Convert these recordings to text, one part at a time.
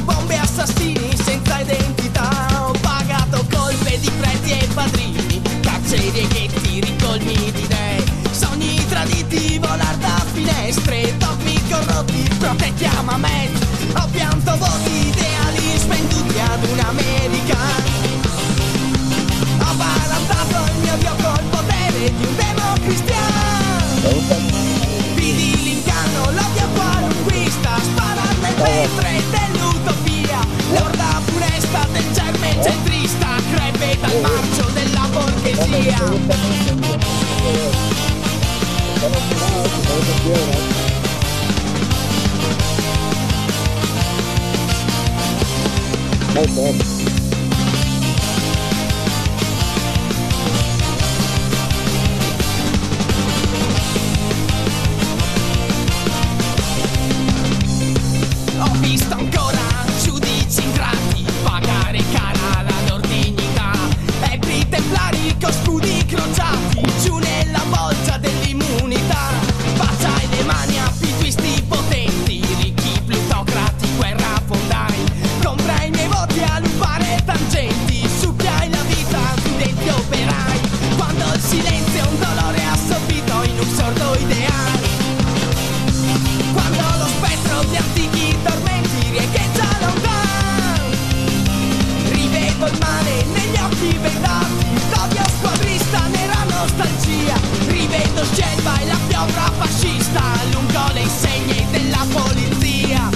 Bombe assassini senza identità. Ho pagato colpe di preti e padrini, carceri e ghetti ricolmi di idee, sogni traditi, volar da finestre, dogmi corrotti, protetti a Mamet. Ho pianto voti ideali svenduti ad un'America. Ho balanzato il mio dio col potere di un democristiano. Vidi l'inganno, l'odio qualunquista, sparare nel ventre dell'utopia. L'orda funesta del germe centrista crebbe dal marcio della borghesia. Ho visto ancora giudici ingrati pagare cara la loro dignità, ebri templari con scudi crociati giù nella bolgia dell'immunità. Baciai le mani a pitwisti potenti, ricchi plutocrati, guerra fondai, comprai i miei voti a lupare tangenti, succhiai la vita sui denti operai, quando il silenzio un dolore assorbito in un sordo ideale. Quando lo spettro di antichi tormenti riecheggia lontano, rivedo il male negli occhi vendati, l'odio squadrista nera nostalgia. Rivedo Scelba e la piovra fascista lungo le insegne della polizia.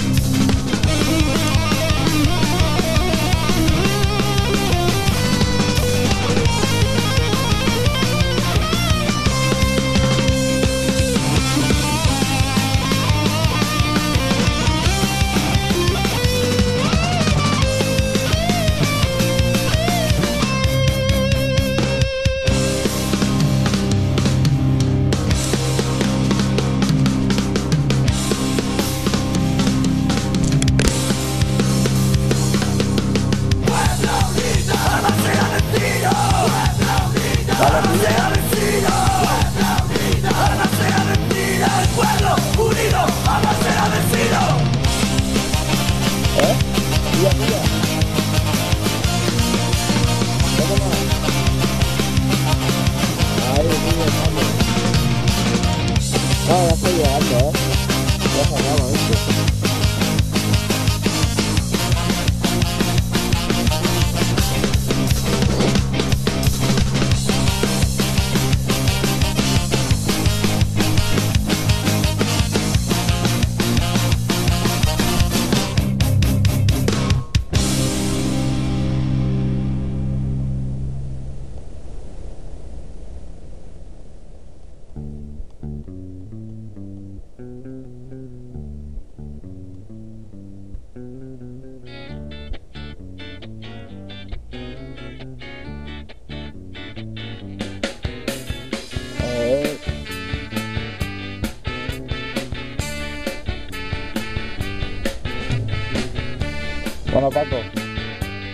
Buona Paco,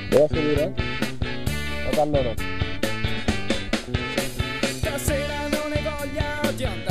devo seguire? Guarda loro. Stasera non hai voglia di andare